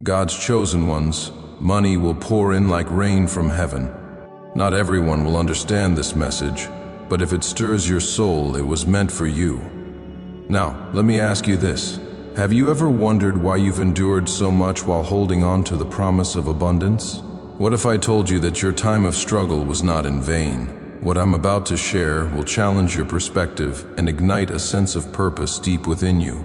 God's chosen ones, money will pour in like rain from heaven. Not everyone will understand this message, but if it stirs your soul, it was meant for you. Now, let me ask you this. Have you ever wondered why you've endured so much while holding on to the promise of abundance? What if I told you that your time of struggle was not in vain? What I'm about to share will challenge your perspective and ignite a sense of purpose deep within you.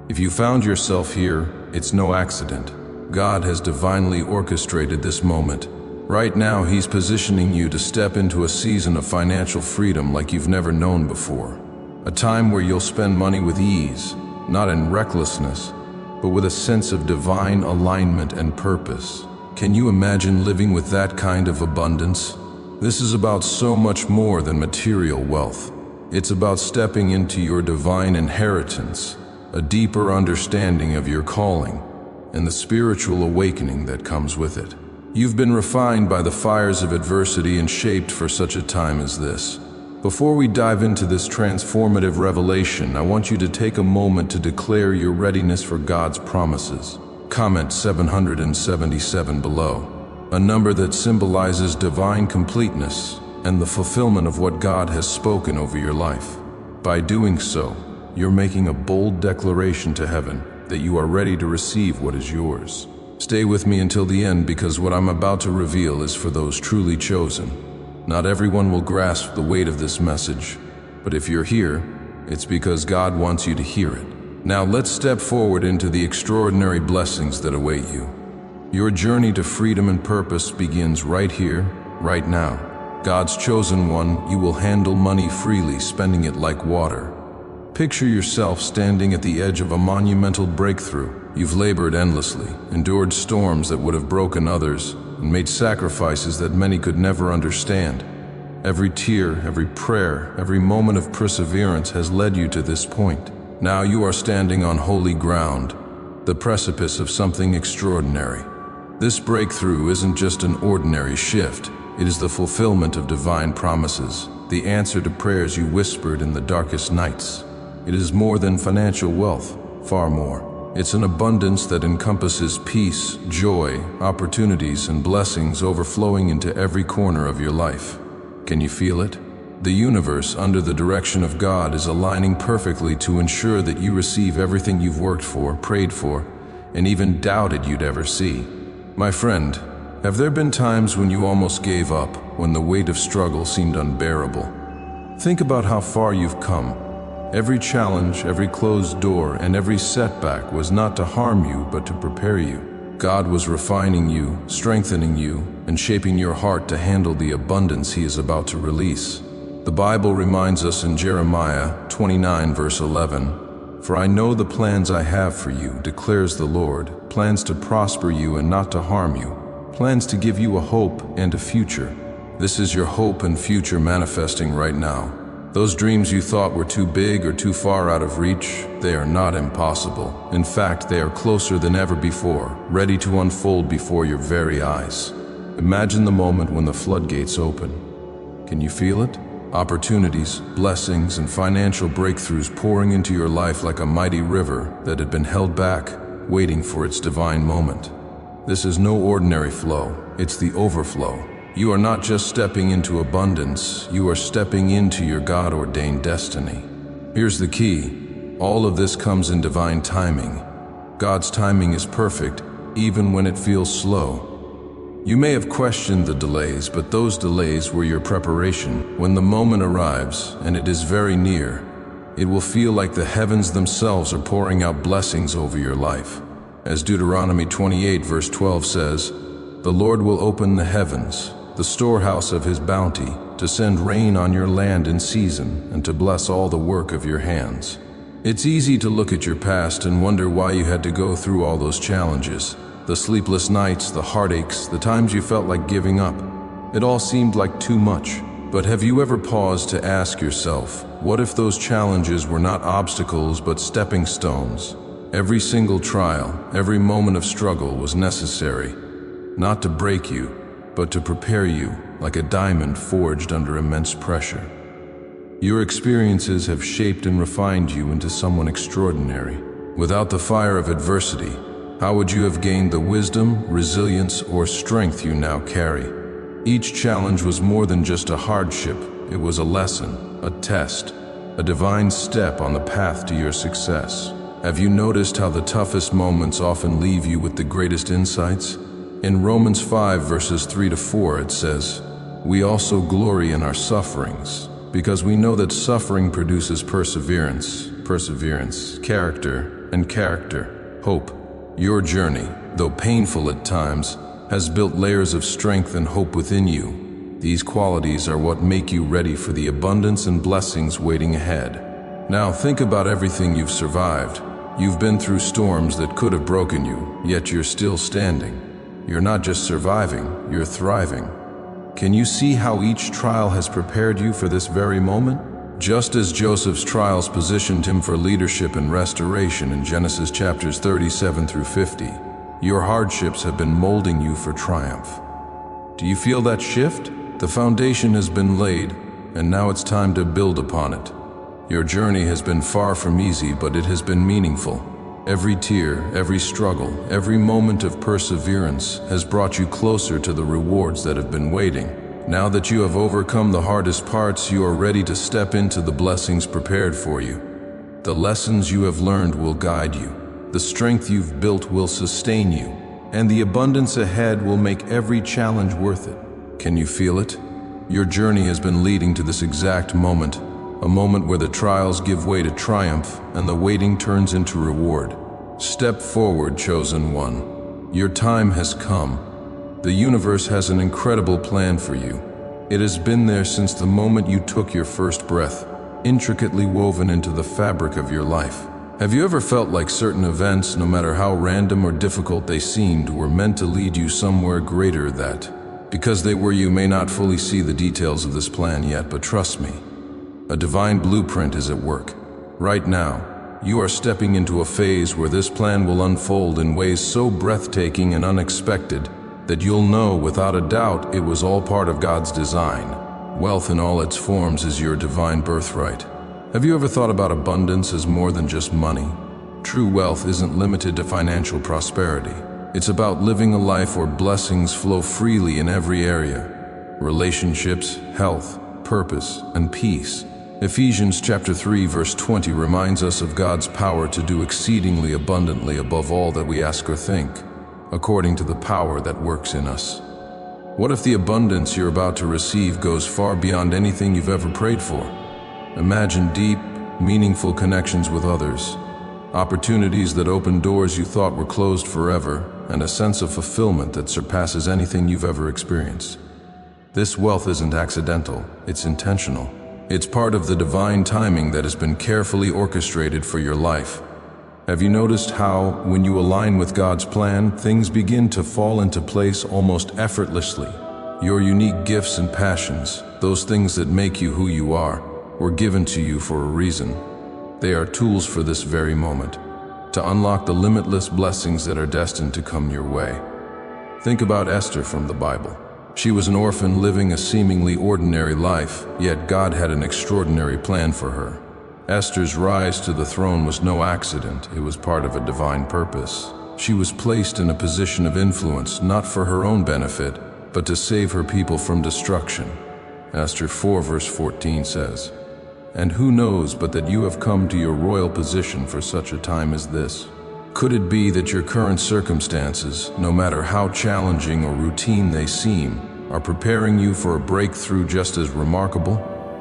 If you found yourself here, it's no accident. God has divinely orchestrated this moment. Right now, He's positioning you to step into a season of financial freedom like you've never known before. A time where you'll spend money with ease, not in recklessness, but with a sense of divine alignment and purpose. Can you imagine living with that kind of abundance? This is about so much more than material wealth. It's about stepping into your divine inheritance, a deeper understanding of your calling, and the spiritual awakening that comes with it. You've been refined by the fires of adversity and shaped for such a time as this. Before we dive into this transformative revelation, I want you to take a moment to declare your readiness for God's promises. Comment 777 below, a number that symbolizes divine completeness and the fulfillment of what God has spoken over your life. By doing so, you're making a bold declaration to heaven that you are ready to receive what is yours. Stay with me until the end, because what I'm about to reveal is for those truly chosen. Not everyone will grasp the weight of this message, but if you're here, it's because God wants you to hear it. Now let's step forward into the extraordinary blessings that await you. Your journey to freedom and purpose begins right here, right now. God's chosen one, you will handle money freely, spending it like water. Picture yourself standing at the edge of a monumental breakthrough. You've labored endlessly, endured storms that would have broken others, and made sacrifices that many could never understand. Every tear, every prayer, every moment of perseverance has led you to this point. Now you are standing on holy ground, the precipice of something extraordinary. This breakthrough isn't just an ordinary shift. It is the fulfillment of divine promises, the answer to prayers you whispered in the darkest nights. It is more than financial wealth, far more. It's an abundance that encompasses peace, joy, opportunities, and blessings overflowing into every corner of your life. Can you feel it? The universe, under the direction of God, is aligning perfectly to ensure that you receive everything you've worked for, prayed for, and even doubted you'd ever see. My friend, have there been times when you almost gave up, when the weight of struggle seemed unbearable? Think about how far you've come. Every challenge, every closed door, and every setback was not to harm you, but to prepare you. God was refining you, strengthening you, and shaping your heart to handle the abundance He is about to release. The Bible reminds us in Jeremiah 29 verse 11, "For I know the plans I have for you, declares the Lord, plans to prosper you and not to harm you, plans to give you a hope and a future." This is your hope and future manifesting right now. Those dreams you thought were too big or too far out of reach, they are not impossible. In fact, they are closer than ever before, ready to unfold before your very eyes. Imagine the moment when the floodgates open. Can you feel it? Opportunities, blessings, and financial breakthroughs pouring into your life like a mighty river that had been held back, waiting for its divine moment. This is no ordinary flow, it's the overflow. You are not just stepping into abundance, you are stepping into your God-ordained destiny. Here's the key. All of this comes in divine timing. God's timing is perfect, even when it feels slow. You may have questioned the delays, but those delays were your preparation. When the moment arrives, and it is very near, it will feel like the heavens themselves are pouring out blessings over your life. As Deuteronomy 28 verse 12 says, "The Lord will open the heavens, the storehouse of His bounty, to send rain on your land in season and to bless all the work of your hands." It's easy to look at your past and wonder why you had to go through all those challenges. The sleepless nights, the heartaches, the times you felt like giving up. It all seemed like too much. But have you ever paused to ask yourself, what if those challenges were not obstacles but stepping stones? Every single trial, every moment of struggle was necessary, not to break you, but to prepare you like a diamond forged under immense pressure. Your experiences have shaped and refined you into someone extraordinary. Without the fire of adversity, How would you have gained the wisdom, resilience, or strength you now carry? Each challenge was more than just a hardship. It was a lesson, a test, a divine step on the path to your success. Have you noticed how the toughest moments often leave you with the greatest insights? In Romans 5 verses 3 to 4 it says, "We also glory in our sufferings, because we know that suffering produces perseverance, character, and character, hope." Your journey, though painful at times, has built layers of strength and hope within you. These qualities are what make you ready for the abundance and blessings waiting ahead. Now think about everything you've survived. You've been through storms that could have broken you, yet you're still standing. You're not just surviving, you're thriving. Can you see how each trial has prepared you for this very moment? Just as Joseph's trials positioned him for leadership and restoration in Genesis chapters 37 through 50, your hardships have been molding you for triumph. Do you feel that shift? The foundation has been laid, and now it's time to build upon it. Your journey has been far from easy, but it has been meaningful. Every tear, every struggle, every moment of perseverance has brought you closer to the rewards that have been waiting. Now that you have overcome the hardest parts, you are ready to step into the blessings prepared for you. The lessons you have learned will guide you. The strength you've built will sustain you, and the abundance ahead will make every challenge worth it. Can you feel it? Your journey has been leading to this exact moment, a moment where the trials give way to triumph and the waiting turns into reward. Step forward, chosen one. Your time has come. The universe has an incredible plan for you. It has been there since the moment you took your first breath, intricately woven into the fabric of your life. Have you ever felt like certain events, no matter how random or difficult they seemed, were meant to lead you somewhere greater that, because they were, you may not fully see the details of this plan yet, but trust me, a divine blueprint is at work. Right now, you are stepping into a phase where this plan will unfold in ways so breathtaking and unexpected that you'll know without a doubt it was all part of God's design. Wealth in all its forms is your divine birthright. Have you ever thought about abundance as more than just money? True wealth isn't limited to financial prosperity. It's about living a life where blessings flow freely in every area. Relationships, health, purpose, and peace. Ephesians chapter 3 verse 20 reminds us of God's power to do exceedingly abundantly above all that we ask or think, according to the power that works in us. What if the abundance you're about to receive goes far beyond anything you've ever prayed for? Imagine deep, meaningful connections with others, opportunities that open doors you thought were closed forever, and a sense of fulfillment that surpasses anything you've ever experienced. This wealth isn't accidental, it's intentional. It's part of the divine timing that has been carefully orchestrated for your life. Have you noticed how, when you align with God's plan, things begin to fall into place almost effortlessly? Your unique gifts and passions, those things that make you who you are, were given to you for a reason. They are tools for this very moment, to unlock the limitless blessings that are destined to come your way. Think about Esther from the Bible. She was an orphan living a seemingly ordinary life, yet God had an extraordinary plan for her. Esther's rise to the throne was no accident, it was part of a divine purpose. She was placed in a position of influence, not for her own benefit, but to save her people from destruction. Esther 4 verse 14 says, "And who knows but that you have come to your royal position for such a time as this?" Could it be that your current circumstances, no matter how challenging or routine they seem, are preparing you for a breakthrough just as remarkable?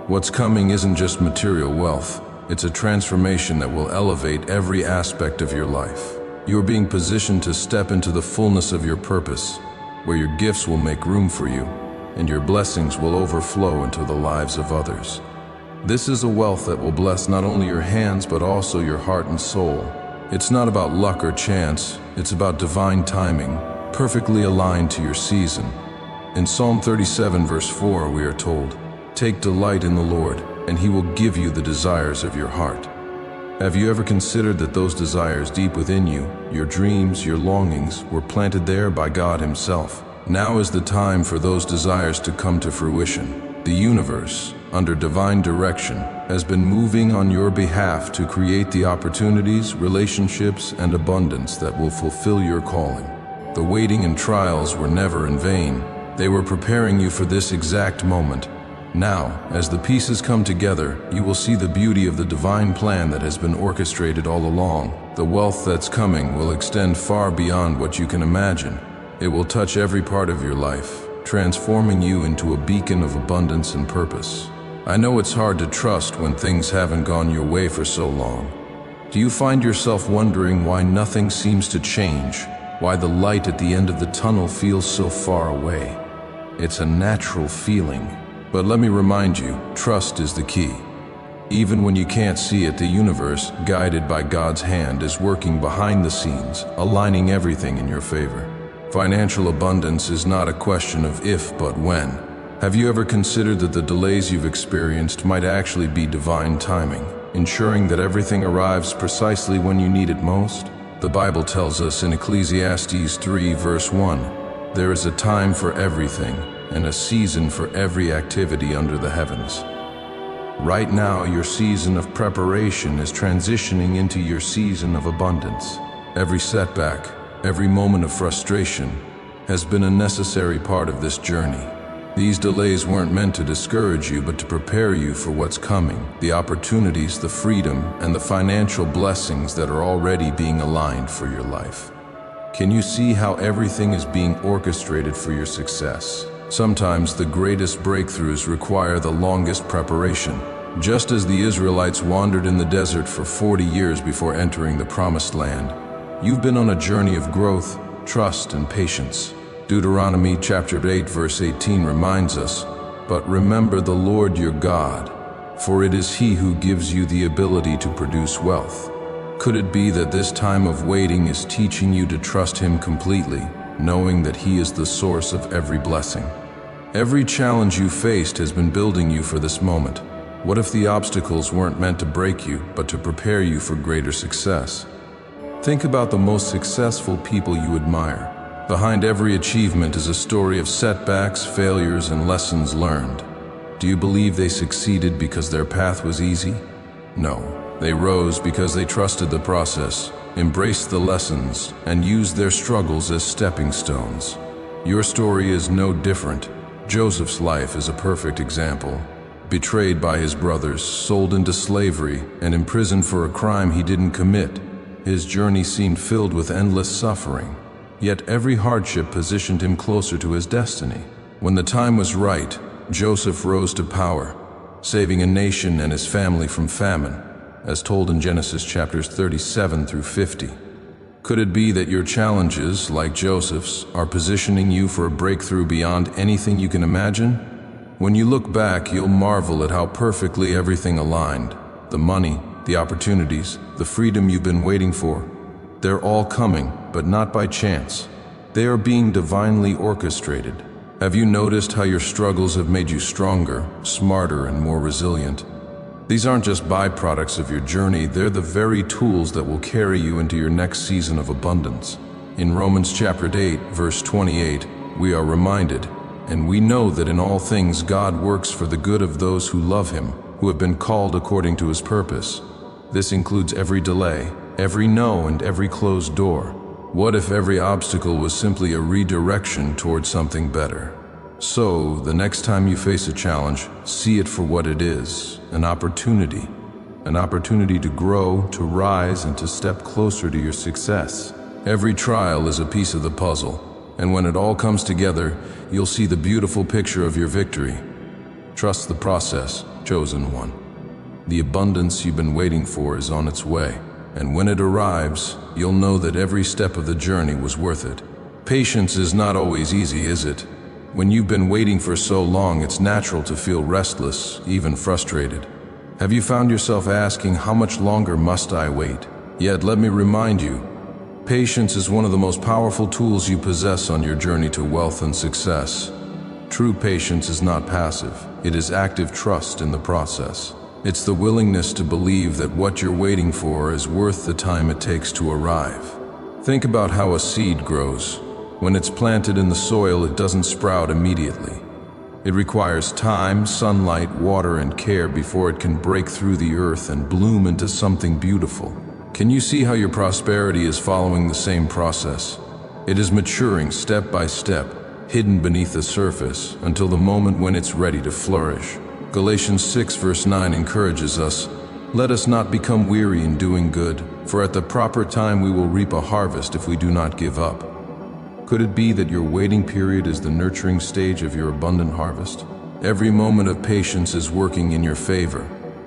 What's coming isn't just material wealth, it's a transformation that will elevate every aspect of your life. You are being positioned to step into the fullness of your purpose, where your gifts will make room for you, and your blessings will overflow into the lives of others. This is a wealth that will bless not only your hands but also your heart and soul. It's not about luck or chance, it's about divine timing, perfectly aligned to your season. In Psalm 37 verse 4 we are told, "Take delight in the Lord, and He will give you the desires of your heart." Have you ever considered that those desires deep within you, your dreams, your longings, were planted there by God Himself? Now is the time for those desires to come to fruition. The universe, under divine direction, has been moving on your behalf to create the opportunities, relationships, and abundance that will fulfill your calling. The waiting and trials were never in vain. They were preparing you for this exact moment. Now, as the pieces come together, you will see the beauty of the divine plan that has been orchestrated all along. The wealth that's coming will extend far beyond what you can imagine. It will touch every part of your life, transforming you into a beacon of abundance and purpose. I know it's hard to trust when things haven't gone your way for so long. Do you find yourself wondering why nothing seems to change? Why the light at the end of the tunnel feels so far away? It's a natural feeling. But let me remind you, trust is the key. Even when you can't see it, the universe, guided by God's hand, is working behind the scenes, aligning everything in your favor. Financial abundance is not a question of if, but when. Have you ever considered that the delays you've experienced might actually be divine timing, ensuring that everything arrives precisely when you need it most? The Bible tells us in Ecclesiastes 3 verse 1, "There is a time for everything, and a season for every activity under the heavens." Right now, your season of preparation is transitioning into your season of abundance. Every setback, every moment of frustration has been a necessary part of this journey. These delays weren't meant to discourage you, but to prepare you for what's coming, the opportunities, the freedom, and the financial blessings that are already being aligned for your life. Can you see how everything is being orchestrated for your success? Sometimes the greatest breakthroughs require the longest preparation. Just as the Israelites wandered in the desert for 40 years before entering the Promised Land, you've been on a journey of growth, trust, and patience. Deuteronomy chapter 8 verse 18 reminds us, "But remember the Lord your God, for it is He who gives you the ability to produce wealth." Could it be that this time of waiting is teaching you to trust Him completely, knowing that He is the source of every blessing? Every challenge you faced has been building you for this moment. What if the obstacles weren't meant to break you, but to prepare you for greater success? Think about the most successful people you admire. Behind every achievement is a story of setbacks, failures, and lessons learned. Do you believe they succeeded because their path was easy? No. They rose because they trusted the process, embraced the lessons, and used their struggles as stepping stones. Your story is no different. Joseph's life is a perfect example. Betrayed by his brothers, sold into slavery, and imprisoned for a crime he didn't commit, his journey seemed filled with endless suffering. Yet every hardship positioned him closer to his destiny. When the time was right, Joseph rose to power, saving a nation and his family from famine, as told in Genesis chapters 37 through 50. Could it be that your challenges, like Joseph's, are positioning you for a breakthrough beyond anything you can imagine? When you look back, you'll marvel at how perfectly everything aligned. The money, the opportunities, the freedom you've been waiting for. They're all coming, but not by chance. They are being divinely orchestrated. Have you noticed how your struggles have made you stronger, smarter, and more resilient? These aren't just byproducts of your journey, they're the very tools that will carry you into your next season of abundance. In Romans chapter 8, verse 28, we are reminded, "And we know that in all things God works for the good of those who love Him, who have been called according to His purpose." This includes every delay, every no, and every closed door. What if every obstacle was simply a redirection towards something better? So, the next time you face a challenge, see it for what it is, an opportunity. An opportunity to grow, to rise, and to step closer to your success. Every trial is a piece of the puzzle, and when it all comes together, you'll see the beautiful picture of your victory. Trust the process, chosen one. The abundance you've been waiting for is on its way. And when it arrives, you'll know that every step of the journey was worth it. Patience is not always easy, is it? When you've been waiting for so long, it's natural to feel restless, even frustrated. Have you found yourself asking, how much longer must I wait? Yet let me remind you, patience is one of the most powerful tools you possess on your journey to wealth and success. True patience is not passive, it is active trust in the process. It's the willingness to believe that what you're waiting for is worth the time it takes to arrive. Think about how a seed grows. When it's planted in the soil, it doesn't sprout immediately. It requires time, sunlight, water, and care before it can break through the earth and bloom into something beautiful. Can you see how your prosperity is following the same process? It is maturing step by step, hidden beneath the surface, until the moment when it's ready to flourish. Galatians 6 verse 9 encourages us, "Let us not become weary in doing good, for at the proper time we will reap a harvest if we do not give up." Could it be that your waiting period is the nurturing stage of your abundant harvest? Every moment of patience is working in your favor.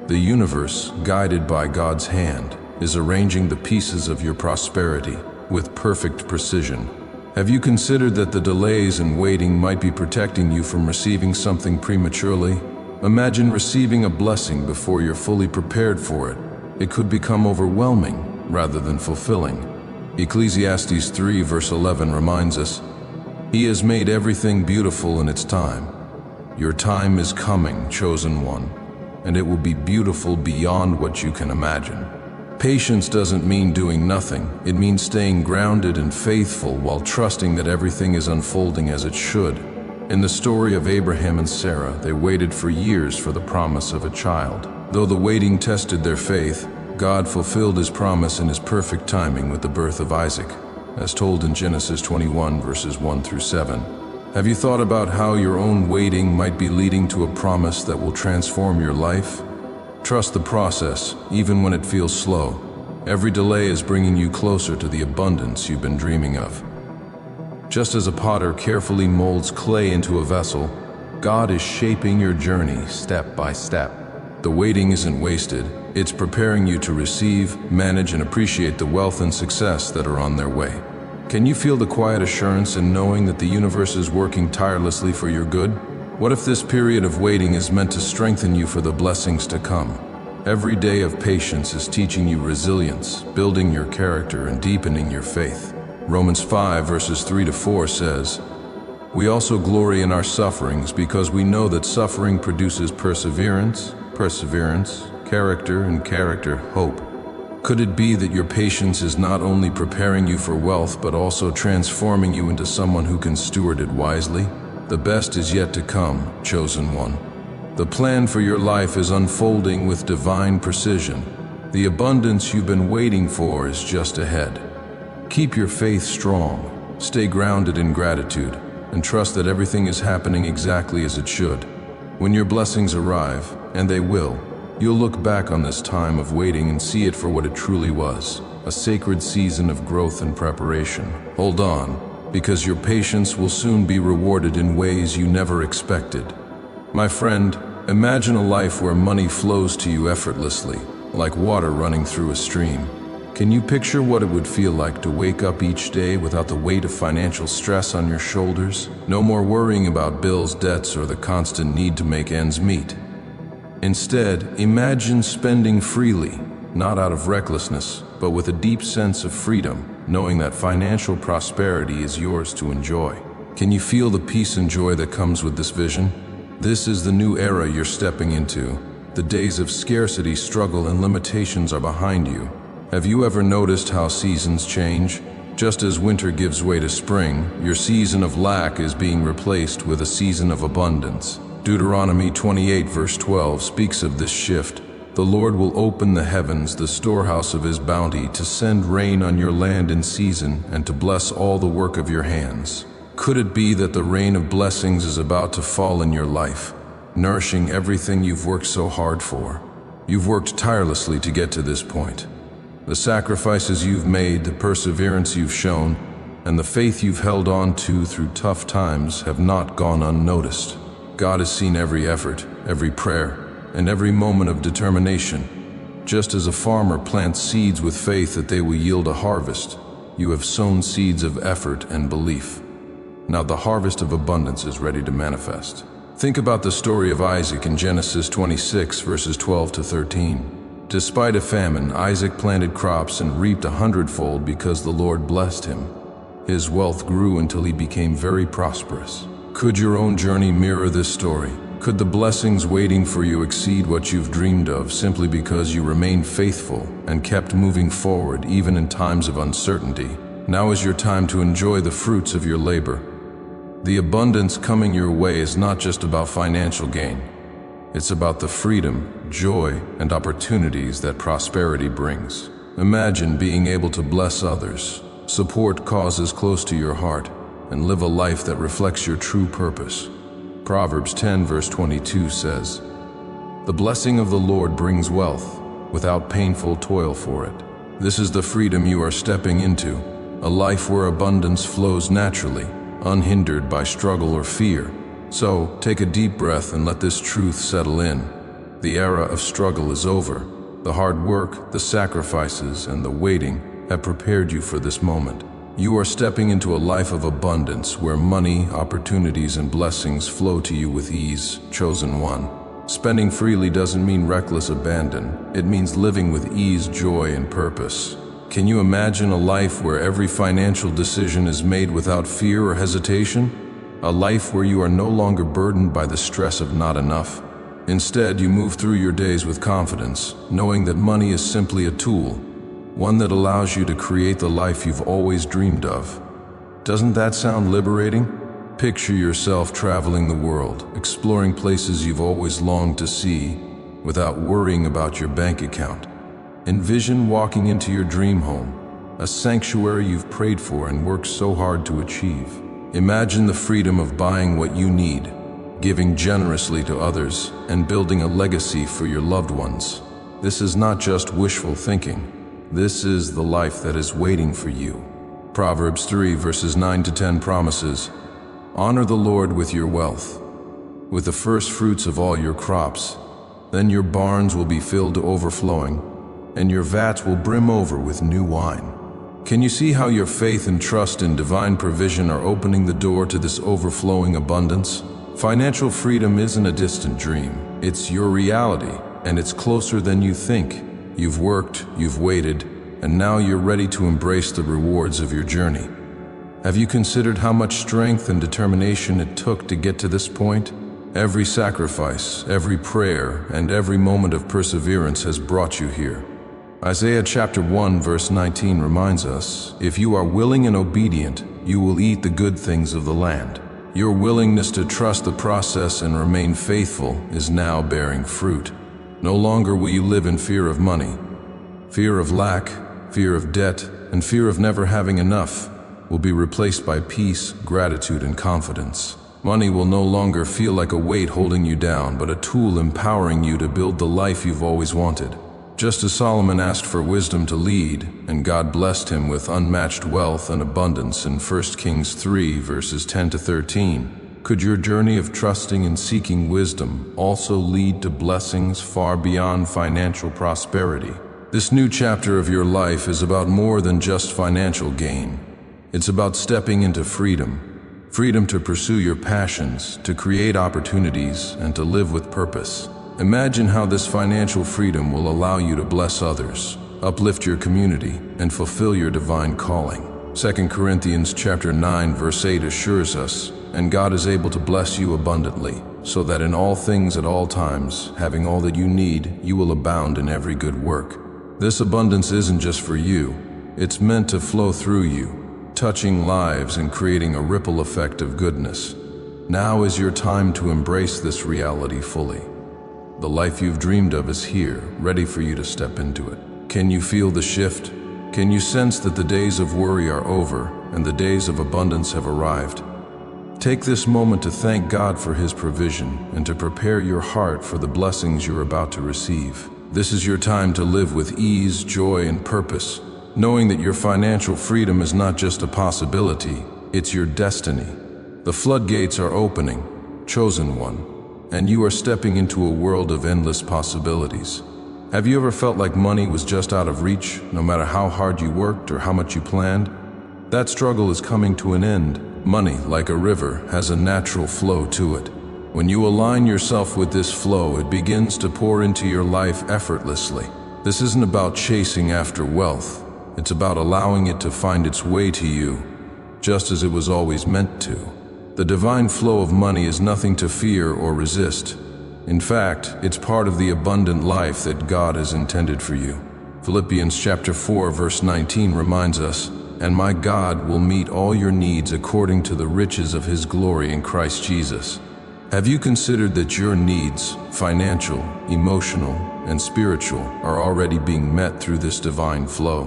The universe, guided by God's hand, is arranging the pieces of your prosperity with perfect precision. Have you considered that the delays and waiting might be protecting you from receiving something prematurely? Imagine receiving a blessing before you're fully prepared for it. It could become overwhelming rather than fulfilling. Ecclesiastes 3 verse 11 reminds us, "He has made everything beautiful in its time. Your time is coming, chosen one, and it will be beautiful beyond what you can imagine." Patience doesn't mean doing nothing. It means staying grounded and faithful while trusting that everything is unfolding as it should. In the story of Abraham and Sarah, they waited for years for the promise of a child. Though the waiting tested their faith, God fulfilled His promise in His perfect timing with the birth of Isaac, as told in Genesis 21 verses 1 through 7. Have you thought about how your own waiting might be leading to a promise that will transform your life? Trust the process, even when it feels slow. Every delay is bringing you closer to the abundance you've been dreaming of. Just as a potter carefully molds clay into a vessel, God is shaping your journey step by step. The waiting isn't wasted. It's preparing you to receive, manage, and appreciate the wealth and success that are on their way. Can you feel the quiet assurance in knowing that the universe is working tirelessly for your good? What if this period of waiting is meant to strengthen you for the blessings to come? Every day of patience is teaching you resilience, building your character, and deepening your faith. Romans 5 verses 3 to 4 says, "We also glory in our sufferings because we know that suffering produces perseverance, character, and character, hope." Could it be that your patience is not only preparing you for wealth but also transforming you into someone who can steward it wisely? The best is yet to come, chosen one. The plan for your life is unfolding with divine precision. The abundance you've been waiting for is just ahead. Keep your faith strong, stay grounded in gratitude, and trust that everything is happening exactly as it should. When your blessings arrive, and they will, you'll look back on this time of waiting and see it for what it truly was, a sacred season of growth and preparation. Hold on, because your patience will soon be rewarded in ways you never expected. My friend, imagine a life where money flows to you effortlessly, like water running through a stream. Can you picture what it would feel like to wake up each day without the weight of financial stress on your shoulders? No more worrying about bills, debts, or the constant need to make ends meet. Instead, imagine spending freely, not out of recklessness, but with a deep sense of freedom, knowing that financial prosperity is yours to enjoy. Can you feel the peace and joy that comes with this vision? This is the new era you're stepping into. The days of scarcity, struggle, and limitations are behind you. Have you ever noticed how seasons change? Just as winter gives way to spring, your season of lack is being replaced with a season of abundance. Deuteronomy 28 verse 12 speaks of this shift. "The Lord will open the heavens, the storehouse of His bounty, to send rain on your land in season and to bless all the work of your hands." Could it be that the rain of blessings is about to fall in your life, nourishing everything you've worked so hard for? You've worked tirelessly to get to this point. The sacrifices you've made, the perseverance you've shown, and the faith you've held on to through tough times have not gone unnoticed. God has seen every effort, every prayer, and every moment of determination. Just as a farmer plants seeds with faith that they will yield a harvest, you have sown seeds of effort and belief. Now the harvest of abundance is ready to manifest. Think about the story of Isaac in Genesis 26 verses 12 to 13. Despite a famine, Isaac planted crops and reaped 100-fold because the Lord blessed him. His wealth grew until he became very prosperous. Could your own journey mirror this story? Could the blessings waiting for you exceed what you've dreamed of simply because you remained faithful and kept moving forward even in times of uncertainty? Now is your time to enjoy the fruits of your labor. The abundance coming your way is not just about financial gain. It's about the freedom, joy, and opportunities that prosperity brings. Imagine being able to bless others, support causes close to your heart, and live a life that reflects your true purpose. Proverbs 10 verse 22 says, "The blessing of the Lord brings wealth, without painful toil for it." This is the freedom you are stepping into, a life where abundance flows naturally, unhindered by struggle or fear. So, take a deep breath and let this truth settle in. The era of struggle is over. The hard work, the sacrifices, and the waiting have prepared you for this moment. You are stepping into a life of abundance where money, opportunities, and blessings flow to you with ease, chosen one. Spending freely doesn't mean reckless abandon. It means living with ease, joy, and purpose. Can you imagine a life where every financial decision is made without fear or hesitation? A life where you are no longer burdened by the stress of not enough. Instead, you move through your days with confidence, knowing that money is simply a tool, one that allows you to create the life you've always dreamed of. Doesn't that sound liberating? Picture yourself traveling the world, exploring places you've always longed to see, without worrying about your bank account. Envision walking into your dream home, a sanctuary you've prayed for and worked so hard to achieve. Imagine the freedom of buying what you need, giving generously to others, and building a legacy for your loved ones. This is not just wishful thinking. This is the life that is waiting for you. Proverbs 3 verses 9 to 10 promises, "Honor the Lord with your wealth, with the first fruits of all your crops. Then your barns will be filled to overflowing, and your vats will brim over with new wine." Can you see how your faith and trust in divine provision are opening the door to this overflowing abundance? Financial freedom isn't a distant dream. It's your reality, and it's closer than you think. You've worked, you've waited, and now you're ready to embrace the rewards of your journey. Have you considered how much strength and determination it took to get to this point? Every sacrifice, every prayer, and every moment of perseverance has brought you here. Isaiah chapter 1 verse 19 reminds us, "If you are willing and obedient, you will eat the good things of the land." Your willingness to trust the process and remain faithful is now bearing fruit. No longer will you live in fear of money. Fear of lack, fear of debt, and fear of never having enough will be replaced by peace, gratitude, and confidence. Money will no longer feel like a weight holding you down, but a tool empowering you to build the life you've always wanted. Just as Solomon asked for wisdom to lead, and God blessed him with unmatched wealth and abundance in 1 Kings 3 verses 10 to 13, could your journey of trusting and seeking wisdom also lead to blessings far beyond financial prosperity? This new chapter of your life is about more than just financial gain. It's about stepping into freedom. Freedom to pursue your passions, to create opportunities, and to live with purpose. Imagine how this financial freedom will allow you to bless others, uplift your community, and fulfill your divine calling. 2 Corinthians chapter 9 verse 8 assures us, "And God is able to bless you abundantly, so that in all things at all times, having all that you need, you will abound in every good work." This abundance isn't just for you. It's meant to flow through you, touching lives and creating a ripple effect of goodness. Now is your time to embrace this reality fully. The life you've dreamed of is here, ready for you to step into it. Can you feel the shift? Can you sense that the days of worry are over and the days of abundance have arrived? Take this moment to thank God for His provision and to prepare your heart for the blessings you're about to receive. This is your time to live with ease, joy, and purpose, knowing that your financial freedom is not just a possibility, it's your destiny. The floodgates are opening, chosen one, and you are stepping into a world of endless possibilities. Have you ever felt like money was just out of reach, no matter how hard you worked or how much you planned? That struggle is coming to an end. Money, like a river, has a natural flow to it. When you align yourself with this flow, it begins to pour into your life effortlessly. This isn't about chasing after wealth. It's about allowing it to find its way to you, just as it was always meant to. The divine flow of money is nothing to fear or resist. In fact, it's part of the abundant life that God has intended for you. Philippians chapter 4 verse 19 reminds us, and my God will meet all your needs according to the riches of His glory in Christ Jesus. Have you considered that your needs, financial, emotional, and spiritual, are already being met through this divine flow?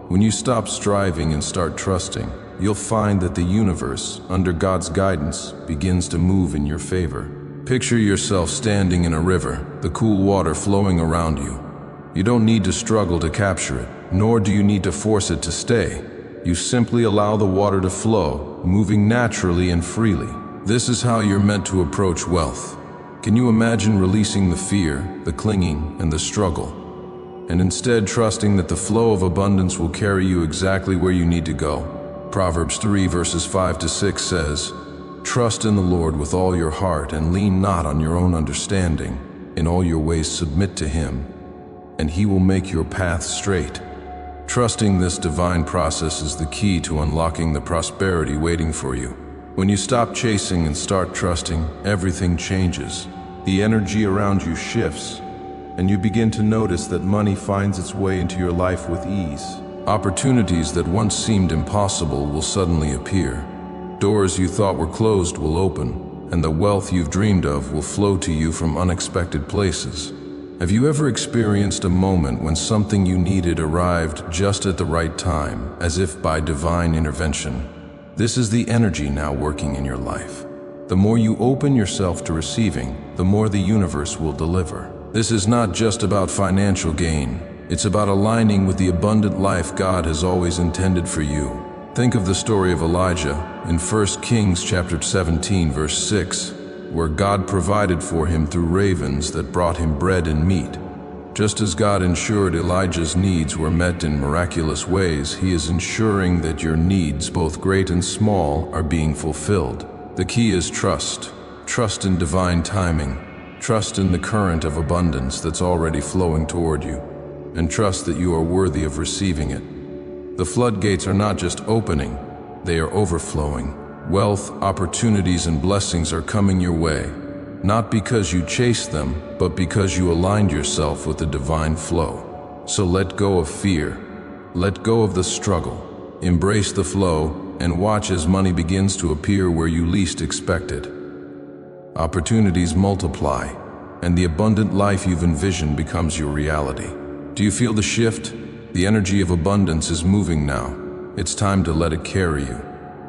When you stop striving and start trusting, you'll find that the universe, under God's guidance, begins to move in your favor. Picture yourself standing in a river, the cool water flowing around you. You don't need to struggle to capture it, nor do you need to force it to stay. You simply allow the water to flow, moving naturally and freely. This is how you're meant to approach wealth. Can you imagine releasing the fear, the clinging, and the struggle, and instead trusting that the flow of abundance will carry you exactly where you need to go? Proverbs 3 verses 5 to 6 says, "Trust in the Lord with all your heart and lean not on your own understanding. In all your ways submit to Him, and He will make your path straight." Trusting this divine process is the key to unlocking the prosperity waiting for you. When you stop chasing and start trusting, everything changes. The energy around you shifts, and you begin to notice that money finds its way into your life with ease. Opportunities that once seemed impossible will suddenly appear. Doors you thought were closed will open, and the wealth you've dreamed of will flow to you from unexpected places. Have you ever experienced a moment when something you needed arrived just at the right time, as if by divine intervention? This is the energy now working in your life. The more you open yourself to receiving, the more the universe will deliver. This is not just about financial gain. It's about aligning with the abundant life God has always intended for you. Think of the story of Elijah in 1 Kings chapter 17 verse 6, where God provided for him through ravens that brought him bread and meat. Just as God ensured Elijah's needs were met in miraculous ways, He is ensuring that your needs, both great and small, are being fulfilled. The key is trust. Trust in divine timing. Trust in the current of abundance that's already flowing toward you, and trust that you are worthy of receiving it. The floodgates are not just opening, they are overflowing. Wealth, opportunities, and blessings are coming your way, not because you chased them, but because you aligned yourself with the divine flow. So let go of fear, let go of the struggle, embrace the flow, and watch as money begins to appear where you least expect it. Opportunities multiply, and the abundant life you've envisioned becomes your reality. Do you feel the shift? The energy of abundance is moving now. It's time to let it carry you.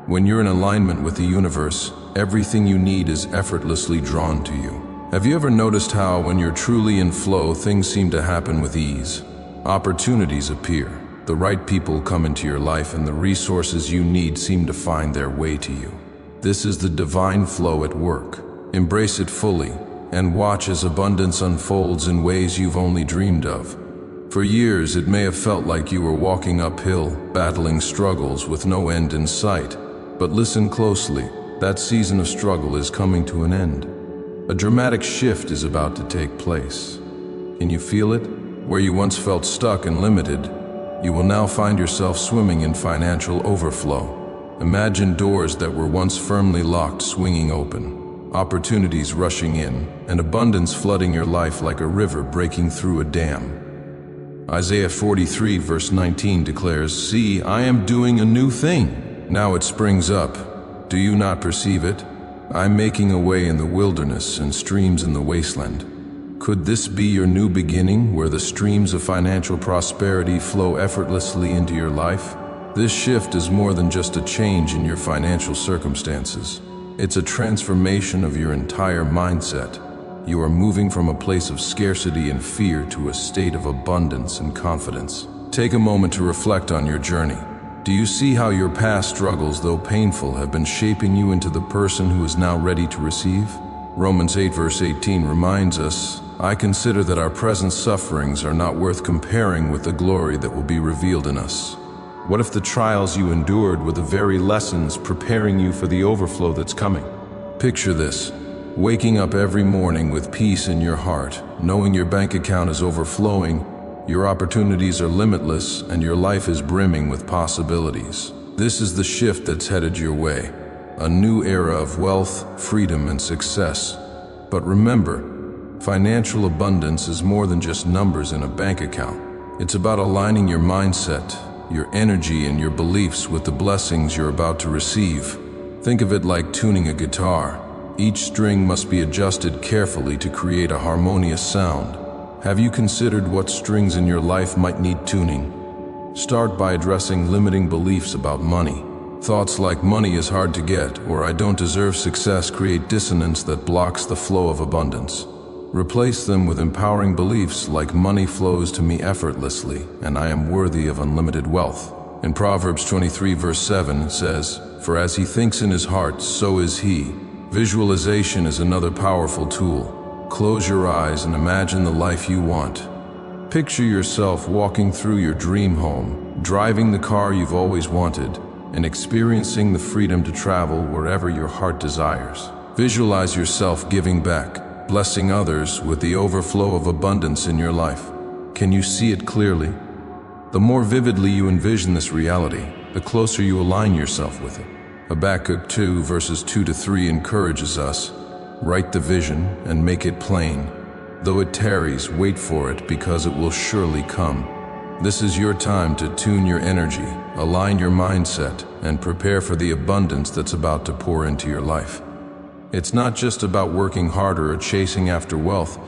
When you're in alignment with the universe, everything you need is effortlessly drawn to you. Have you ever noticed how, when you're truly in flow, things seem to happen with ease? Opportunities appear, the right people come into your life, and the resources you need seem to find their way to you. This is the divine flow at work. Embrace it fully, and watch as abundance unfolds in ways you've only dreamed of. For years, it may have felt like you were walking uphill, battling struggles with no end in sight. But listen closely, that season of struggle is coming to an end. A dramatic shift is about to take place. Can you feel it? Where you once felt stuck and limited, you will now find yourself swimming in financial overflow. Imagine doors that were once firmly locked swinging open, opportunities rushing in, and abundance flooding your life like a river breaking through a dam. Isaiah 43 verse 19 declares, "See, I am doing a new thing. Now it springs up. Do you not perceive it? I'm making a way in the wilderness and streams in the wasteland." Could this be your new beginning, where the streams of financial prosperity flow effortlessly into your life? This shift is more than just a change in your financial circumstances. It's a transformation of your entire mindset. You are moving from a place of scarcity and fear to a state of abundance and confidence. Take a moment to reflect on your journey. Do you see how your past struggles, though painful, have been shaping you into the person who is now ready to receive? Romans 8 verse 18 reminds us, "I consider that our present sufferings are not worth comparing with the glory that will be revealed in us." What if the trials you endured were the very lessons preparing you for the overflow that's coming? Picture this. Waking up every morning with peace in your heart, knowing your bank account is overflowing, your opportunities are limitless, and your life is brimming with possibilities. This is the shift that's headed your way. A new era of wealth, freedom, and success. But remember, financial abundance is more than just numbers in a bank account. It's about aligning your mindset, your energy, and your beliefs with the blessings you're about to receive. Think of it like tuning a guitar. Each string must be adjusted carefully to create a harmonious sound. Have you considered what strings in your life might need tuning? Start by addressing limiting beliefs about money. Thoughts like money is hard to get or I don't deserve success create dissonance that blocks the flow of abundance. Replace them with empowering beliefs like money flows to me effortlessly and I am worthy of unlimited wealth. In Proverbs 23 verse 7 it says, "For as he thinks in his heart, so is he." Visualization is another powerful tool. Close your eyes and imagine the life you want. Picture yourself walking through your dream home, driving the car you've always wanted, and experiencing the freedom to travel wherever your heart desires. Visualize yourself giving back, blessing others with the overflow of abundance in your life. Can you see it clearly? The more vividly you envision this reality, the closer you align yourself with it. Habakkuk 2 verses 2 to 3 encourages us, "Write the vision and make it plain. Though it tarries, wait for it because it will surely come." This is your time to tune your energy, align your mindset, and prepare for the abundance that's about to pour into your life. It's not just about working harder or chasing after wealth.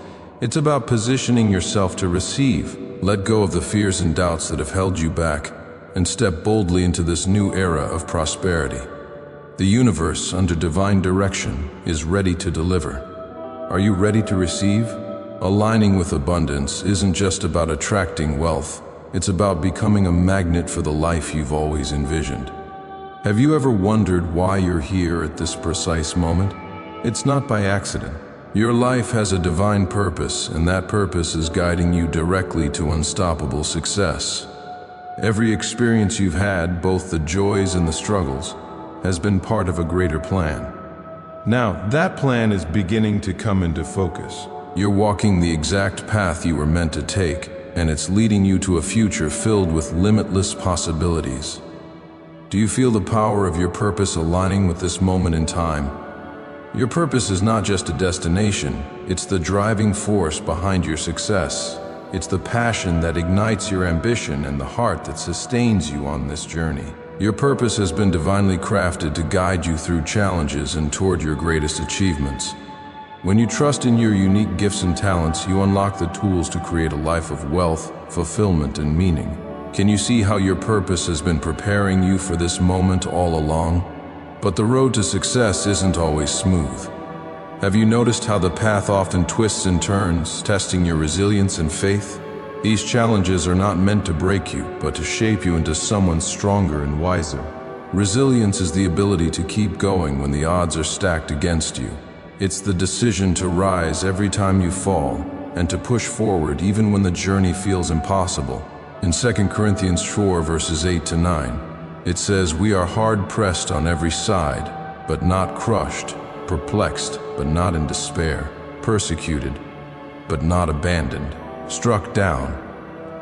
It's about positioning yourself to receive. Let go of the fears and doubts that have held you back and step boldly into this new era of prosperity. The universe, under divine direction, is ready to deliver. Are you ready to receive? Aligning with abundance isn't just about attracting wealth. It's about becoming a magnet for the life you've always envisioned. Have you ever wondered why you're here at this precise moment? It's not by accident. Your life has a divine purpose, and that purpose is guiding you directly to unstoppable success. Every experience you've had, both the joys and the struggles, has been part of a greater plan. Now, that plan is beginning to come into focus. You're walking the exact path you were meant to take, and it's leading you to a future filled with limitless possibilities. Do you feel the power of your purpose aligning with this moment in time? Your purpose is not just a destination, it's the driving force behind your success. It's the passion that ignites your ambition and the heart that sustains you on this journey. Your purpose has been divinely crafted to guide you through challenges and toward your greatest achievements. When you trust in your unique gifts and talents, you unlock the tools to create a life of wealth, fulfillment, and meaning. Can you see how your purpose has been preparing you for this moment all along? But the road to success isn't always smooth. Have you noticed how the path often twists and turns, testing your resilience and faith? These challenges are not meant to break you, but to shape you into someone stronger and wiser. Resilience is the ability to keep going when the odds are stacked against you. It's the decision to rise every time you fall, and to push forward even when the journey feels impossible. In 2 Corinthians 4 verses 8 to 9, it says, "We are hard-pressed on every side, but not crushed, perplexed, but not in despair, persecuted, but not abandoned, struck down,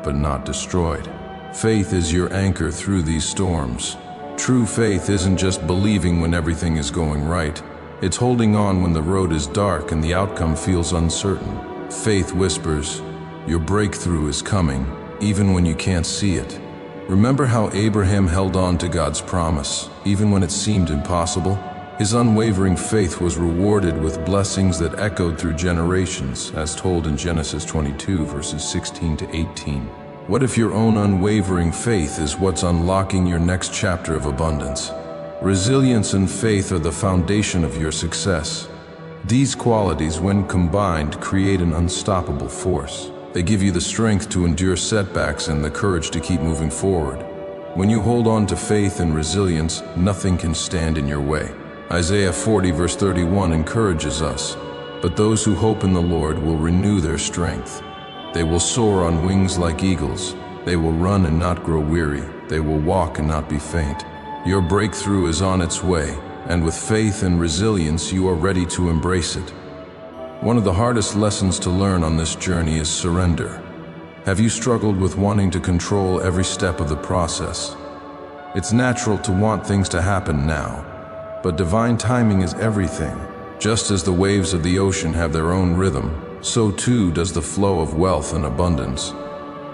but not destroyed." Faith is your anchor through these storms. True faith isn't just believing when everything is going right. It's holding on when the road is dark and the outcome feels uncertain. Faith whispers, "Your breakthrough is coming, even when you can't see it." Remember how Abraham held on to God's promise, even when it seemed impossible? His unwavering faith was rewarded with blessings that echoed through generations, as told in Genesis 22 verses 16 to 18. What if your own unwavering faith is what's unlocking your next chapter of abundance? Resilience and faith are the foundation of your success. These qualities, when combined, create an unstoppable force. They give you the strength to endure setbacks and the courage to keep moving forward. When you hold on to faith and resilience, nothing can stand in your way. Isaiah 40 verse 31 encourages us, "But those who hope in the Lord will renew their strength. They will soar on wings like eagles. They will run and not grow weary. They will walk and not be faint." Your breakthrough is on its way, and with faith and resilience, you are ready to embrace it. One of the hardest lessons to learn on this journey is surrender. Have you struggled with wanting to control every step of the process? It's natural to want things to happen now, but divine timing is everything. Just as the waves of the ocean have their own rhythm, so too does the flow of wealth and abundance.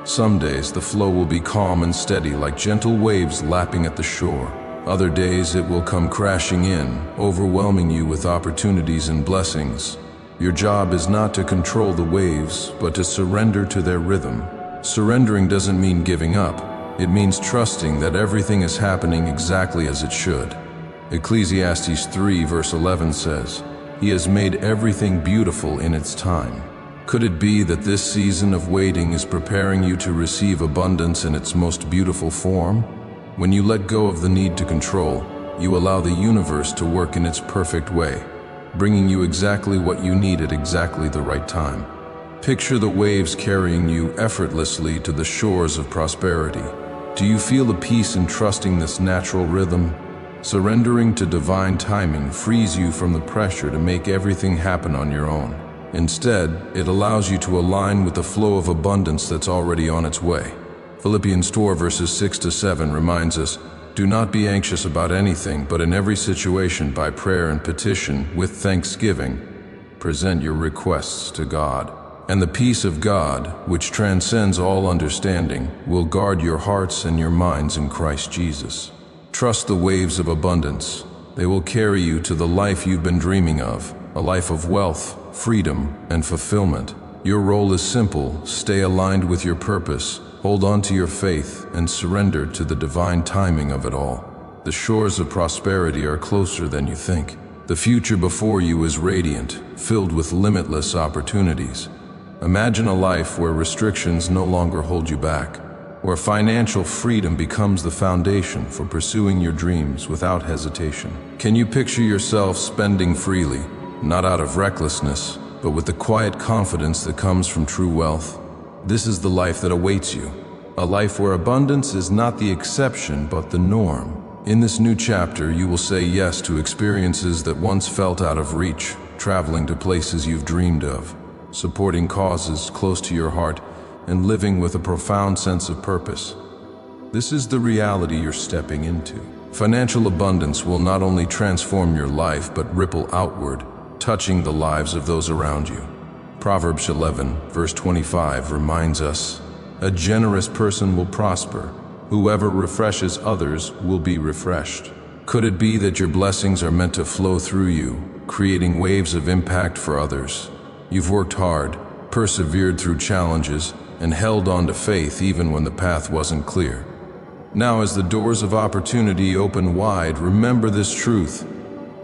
Some days the flow will be calm and steady like gentle waves lapping at the shore. Other days it will come crashing in, overwhelming you with opportunities and blessings. Your job is not to control the waves, but to surrender to their rhythm. Surrendering doesn't mean giving up. It means trusting that everything is happening exactly as it should. Ecclesiastes 3 verse 11 says, "He has made everything beautiful in its time." Could it be that this season of waiting is preparing you to receive abundance in its most beautiful form? When you let go of the need to control, you allow the universe to work in its perfect way, bringing you exactly what you need at exactly the right time. Picture the waves carrying you effortlessly to the shores of prosperity. Do you feel the peace in trusting this natural rhythm? Surrendering to divine timing frees you from the pressure to make everything happen on your own. Instead, it allows you to align with the flow of abundance that's already on its way. Philippians 4 verses 6 to 7 reminds us, "Do not be anxious about anything, but in every situation by prayer and petition, with thanksgiving, present your requests to God. And the peace of God, which transcends all understanding, will guard your hearts and your minds in Christ Jesus." Trust the waves of abundance. They will carry you to the life you've been dreaming of, a life of wealth, freedom, and fulfillment. Your role is simple: stay aligned with your purpose, hold on to your faith, and surrender to the divine timing of it all. The shores of prosperity are closer than you think. The future before you is radiant, filled with limitless opportunities. Imagine a life where restrictions no longer hold you back, where financial freedom becomes the foundation for pursuing your dreams without hesitation. Can you picture yourself spending freely, not out of recklessness, but with the quiet confidence that comes from true wealth? This is the life that awaits you, a life where abundance is not the exception but the norm. In this new chapter, you will say yes to experiences that once felt out of reach, traveling to places you've dreamed of, supporting causes close to your heart, and living with a profound sense of purpose. This is the reality you're stepping into. Financial abundance will not only transform your life but ripple outward, touching the lives of those around you. Proverbs 11, verse 25 reminds us, "A generous person will prosper. Whoever refreshes others will be refreshed." Could it be that your blessings are meant to flow through you, creating waves of impact for others? You've worked hard, persevered through challenges, and held on to faith even when the path wasn't clear. Now, as the doors of opportunity open wide, remember this truth: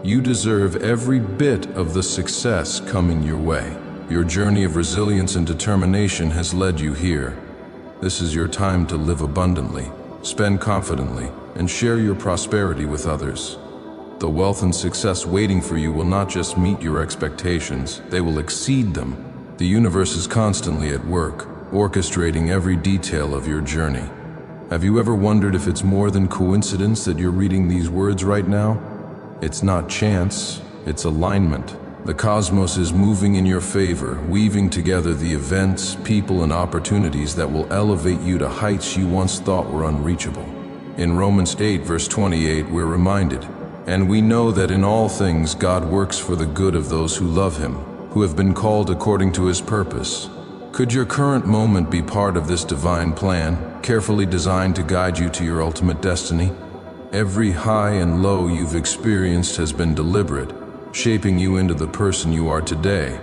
you deserve every bit of the success coming your way. Your journey of resilience and determination has led you here. This is your time to live abundantly, spend confidently, and share your prosperity with others. The wealth and success waiting for you will not just meet your expectations, they will exceed them. The universe is constantly at work, orchestrating every detail of your journey. Have you ever wondered if it's more than coincidence that you're reading these words right now? It's not chance, it's alignment. The cosmos is moving in your favor, weaving together the events, people, and opportunities that will elevate you to heights you once thought were unreachable. In Romans 8, verse 28, we're reminded, "And we know that in all things God works for the good of those who love Him, who have been called according to His purpose." Could your current moment be part of this divine plan, carefully designed to guide you to your ultimate destiny? Every high and low you've experienced has been deliberate, shaping you into the person you are today.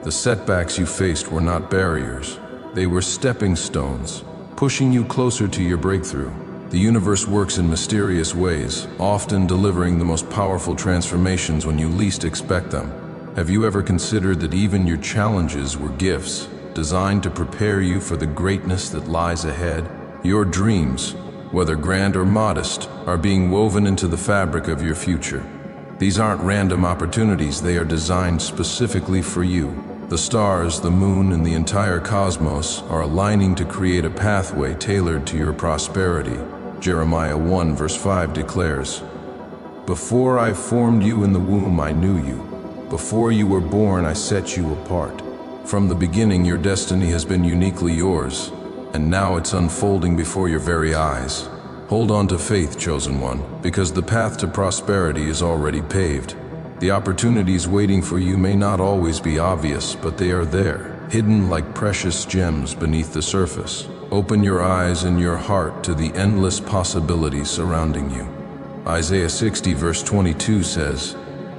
The setbacks you faced were not barriers. They were stepping stones, pushing you closer to your breakthrough. The universe works in mysterious ways, often delivering the most powerful transformations when you least expect them. Have you ever considered that even your challenges were gifts, designed to prepare you for the greatness that lies ahead? Your dreams, whether grand or modest, are being woven into the fabric of your future. These aren't random opportunities, they are designed specifically for you. The stars, the moon, and the entire cosmos are aligning to create a pathway tailored to your prosperity. Jeremiah 1 verse 5 declares, "Before I formed you in the womb, I knew you. Before you were born, I set you apart." From the beginning, your destiny has been uniquely yours, and now it's unfolding before your very eyes. Hold on to faith, chosen one, because the path to prosperity is already paved. The opportunities waiting for you may not always be obvious, but they are there, hidden like precious gems beneath the surface. Open your eyes and your heart to the endless possibilities surrounding you. Isaiah 60 verse 22 says,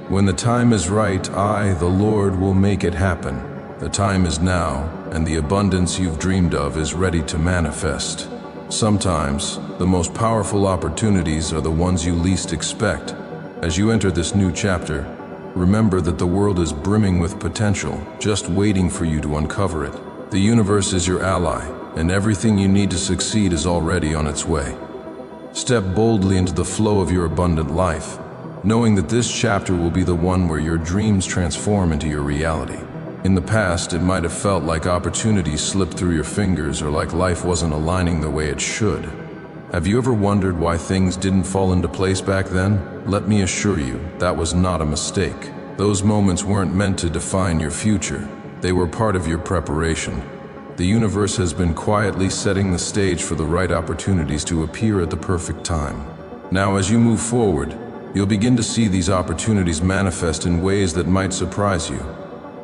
"When the time is right, I, the Lord, will make it happen. The time is now, and the abundance you've dreamed of is ready to manifest." Sometimes, the most powerful opportunities are the ones you least expect. As you enter this new chapter, remember that the world is brimming with potential, just waiting for you to uncover it. The universe is your ally, and everything you need to succeed is already on its way. Step boldly into the flow of your abundant life, knowing that this chapter will be the one where your dreams transform into your reality. In the past, it might have felt like opportunities slipped through your fingers or like life wasn't aligning the way it should. Have you ever wondered why things didn't fall into place back then? Let me assure you, that was not a mistake. Those moments weren't meant to define your future. They were part of your preparation. The universe has been quietly setting the stage for the right opportunities to appear at the perfect time. Now, as you move forward, you'll begin to see these opportunities manifest in ways that might surprise you.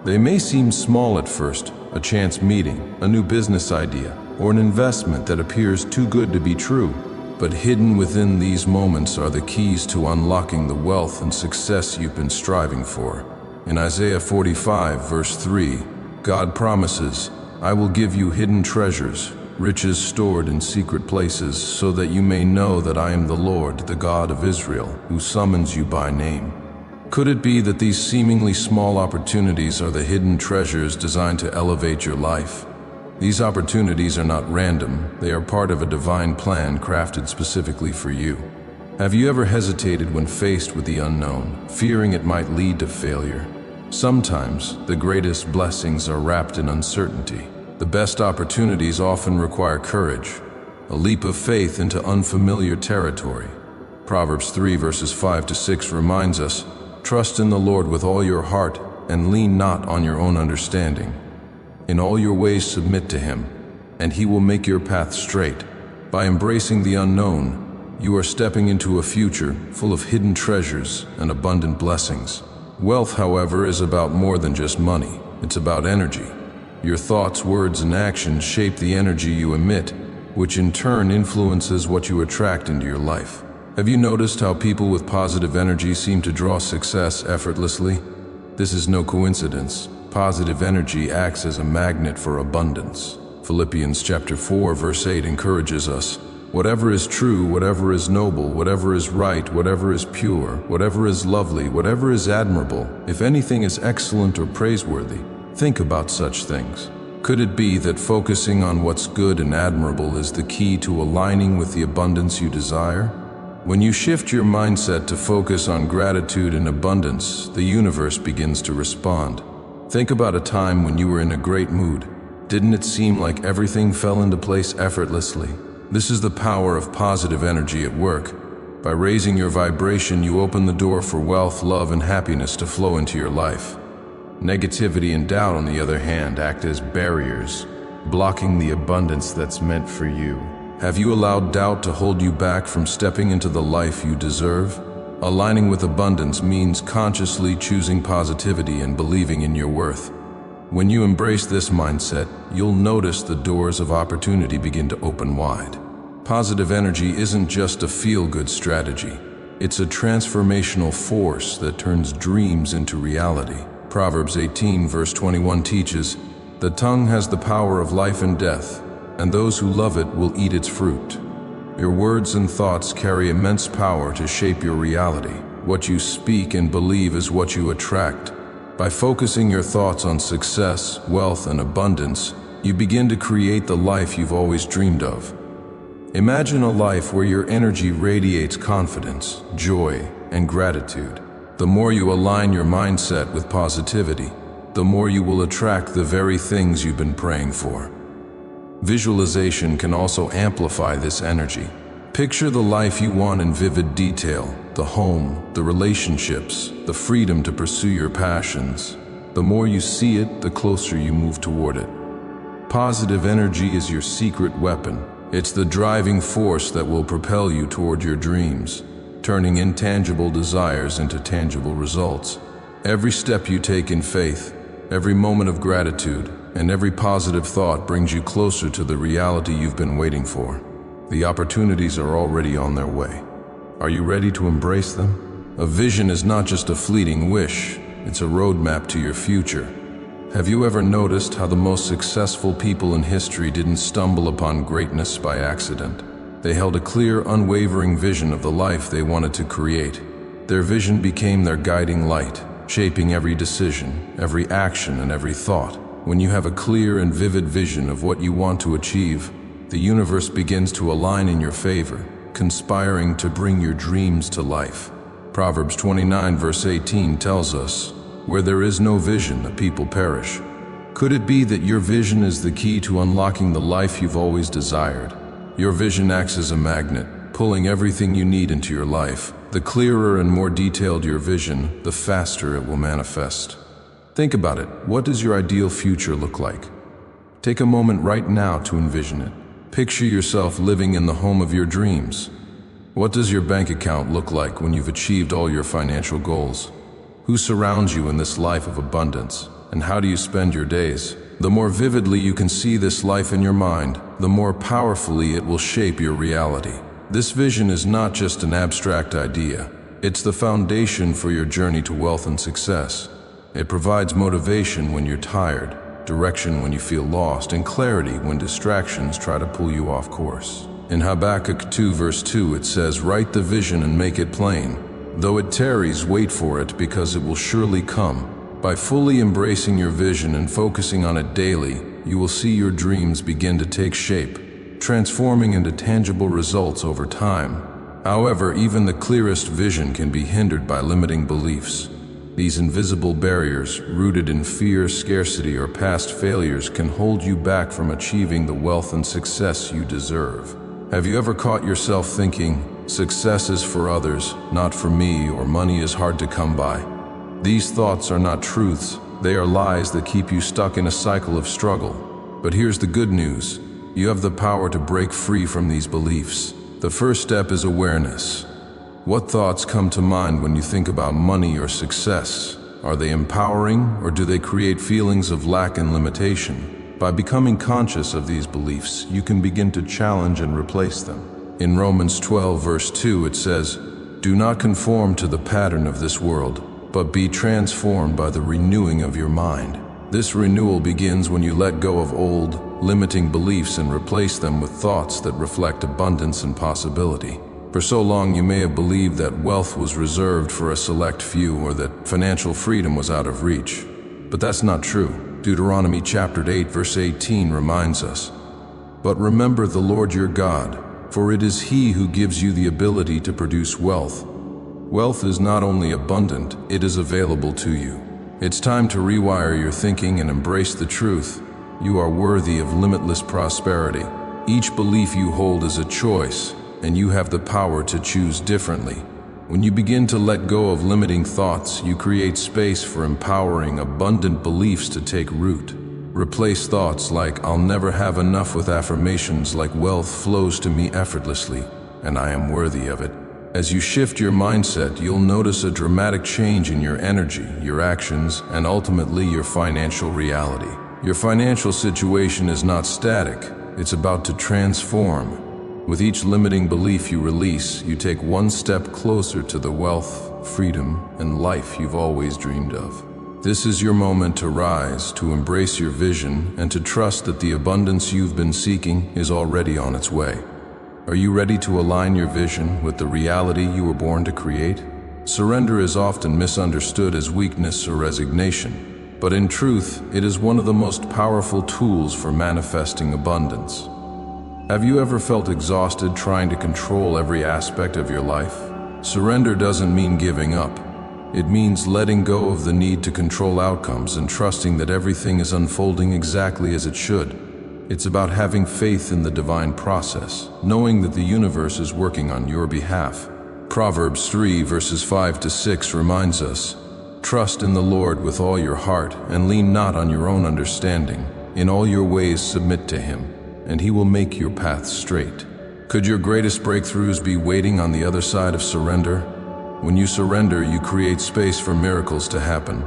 They may seem small at first, a chance meeting, a new business idea, or an investment that appears too good to be true. But hidden within these moments are the keys to unlocking the wealth and success you've been striving for. In Isaiah 45, verse 3, God promises, "I will give you hidden treasures, riches stored in secret places, so that you may know that I am the Lord, the God of Israel, who summons you by name." Could it be that these seemingly small opportunities are the hidden treasures designed to elevate your life? These opportunities are not random, they are part of a divine plan crafted specifically for you. Have you ever hesitated when faced with the unknown, fearing it might lead to failure? Sometimes, the greatest blessings are wrapped in uncertainty. The best opportunities often require courage, a leap of faith into unfamiliar territory. Proverbs 3 verses 5 to 6 reminds us, "Trust in the Lord with all your heart, and lean not on your own understanding. In all your ways submit to Him, and He will make your path straight." By embracing the unknown, you are stepping into a future full of hidden treasures and abundant blessings. Wealth, however, is about more than just money. It's about energy. Your thoughts, words, and actions shape the energy you emit, which in turn influences what you attract into your life. Have you noticed how people with positive energy seem to draw success effortlessly? This is no coincidence. Positive energy acts as a magnet for abundance. Philippians chapter 4 verse 8 encourages us, "Whatever is true, whatever is noble, whatever is right, whatever is pure, whatever is lovely, whatever is admirable, if anything is excellent or praiseworthy, think about such things." Could it be that focusing on what's good and admirable is the key to aligning with the abundance you desire? When you shift your mindset to focus on gratitude and abundance, the universe begins to respond. Think about a time when you were in a great mood. Didn't it seem like everything fell into place effortlessly? This is the power of positive energy at work. By raising your vibration, you open the door for wealth, love, and happiness to flow into your life. Negativity and doubt, on the other hand, act as barriers, blocking the abundance that's meant for you. Have you allowed doubt to hold you back from stepping into the life you deserve? Aligning with abundance means consciously choosing positivity and believing in your worth. When you embrace this mindset, you'll notice the doors of opportunity begin to open wide. Positive energy isn't just a feel-good strategy. It's a transformational force that turns dreams into reality. Proverbs 18 verse 21 teaches, "The tongue has the power of life and death, and those who love it will eat its fruit." Your words and thoughts carry immense power to shape your reality. What you speak and believe is what you attract. By focusing your thoughts on success, wealth, and abundance, you begin to create the life you've always dreamed of. Imagine a life where your energy radiates confidence, joy, and gratitude. The more you align your mindset with positivity, the more you will attract the very things you've been praying for. Visualization can also amplify this energy. Picture the life you want in vivid detail, the home, the relationships, the freedom to pursue your passions. The more you see it, the closer you move toward it. Positive energy is your secret weapon. It's the driving force that will propel you toward your dreams, turning intangible desires into tangible results. Every step you take in faith, every moment of gratitude, and every positive thought brings you closer to the reality you've been waiting for. The opportunities are already on their way. Are you ready to embrace them? A vision is not just a fleeting wish, it's a roadmap to your future. Have you ever noticed how the most successful people in history didn't stumble upon greatness by accident? They held a clear, unwavering vision of the life they wanted to create. Their vision became their guiding light, shaping every decision, every action, and every thought. When you have a clear and vivid vision of what you want to achieve, the universe begins to align in your favor, conspiring to bring your dreams to life. Proverbs 29 verse 18 tells us, "Where there is no vision, the people perish." Could it be that your vision is the key to unlocking the life you've always desired? Your vision acts as a magnet, pulling everything you need into your life. The clearer and more detailed your vision, the faster it will manifest. Think about it. What does your ideal future look like? Take a moment right now to envision it. Picture yourself living in the home of your dreams. What does your bank account look like when you've achieved all your financial goals? Who surrounds you in this life of abundance? And how do you spend your days? The more vividly you can see this life in your mind, the more powerfully it will shape your reality. This vision is not just an abstract idea. It's the foundation for your journey to wealth and success. It provides motivation when you're tired, direction when you feel lost, and clarity when distractions try to pull you off course. In Habakkuk 2 verse 2 it says, "Write the vision and make it plain. Though it tarries, wait for it, because it will surely come." By fully embracing your vision and focusing on it daily, you will see your dreams begin to take shape, transforming into tangible results over time. However, even the clearest vision can be hindered by limiting beliefs. These invisible barriers, rooted in fear, scarcity, or past failures, can hold you back from achieving the wealth and success you deserve. Have you ever caught yourself thinking, "Success is for others, not for me," or "Money is hard to come by"? These thoughts are not truths. They are lies that keep you stuck in a cycle of struggle. But here's the good news. You have the power to break free from these beliefs. The first step is awareness. What thoughts come to mind when you think about money or success? Are they empowering, or do they create feelings of lack and limitation? By becoming conscious of these beliefs, you can begin to challenge and replace them. In Romans 12 verse 2 it says, "Do not conform to the pattern of this world, but be transformed by the renewing of your mind." This renewal begins when you let go of old, limiting beliefs and replace them with thoughts that reflect abundance and possibility. For so long you may have believed that wealth was reserved for a select few, or that financial freedom was out of reach. But that's not true. Deuteronomy chapter 8 verse 18 reminds us, "But remember the Lord your God, for it is He who gives you the ability to produce wealth." Wealth is not only abundant, it is available to you. It's time to rewire your thinking and embrace the truth. You are worthy of limitless prosperity. Each belief you hold is a choice, and you have the power to choose differently. When you begin to let go of limiting thoughts, you create space for empowering, abundant beliefs to take root. Replace thoughts like "I'll never have enough" with affirmations like "Wealth flows to me effortlessly, and I am worthy of it." As you shift your mindset, you'll notice a dramatic change in your energy, your actions, and ultimately your financial reality. Your financial situation is not static, it's about to transform. With each limiting belief you release, you take one step closer to the wealth, freedom, and life you've always dreamed of. This is your moment to rise, to embrace your vision, and to trust that the abundance you've been seeking is already on its way. Are you ready to align your vision with the reality you were born to create? Surrender is often misunderstood as weakness or resignation, but in truth, it is one of the most powerful tools for manifesting abundance. Have you ever felt exhausted trying to control every aspect of your life? Surrender doesn't mean giving up. It means letting go of the need to control outcomes and trusting that everything is unfolding exactly as it should. It's about having faith in the divine process, knowing that the universe is working on your behalf. Proverbs 3 verses 5 to 6 reminds us, "Trust in the Lord with all your heart, and lean not on your own understanding. In all your ways submit to Him, and He will make your paths straight." Could your greatest breakthroughs be waiting on the other side of surrender? When you surrender, you create space for miracles to happen.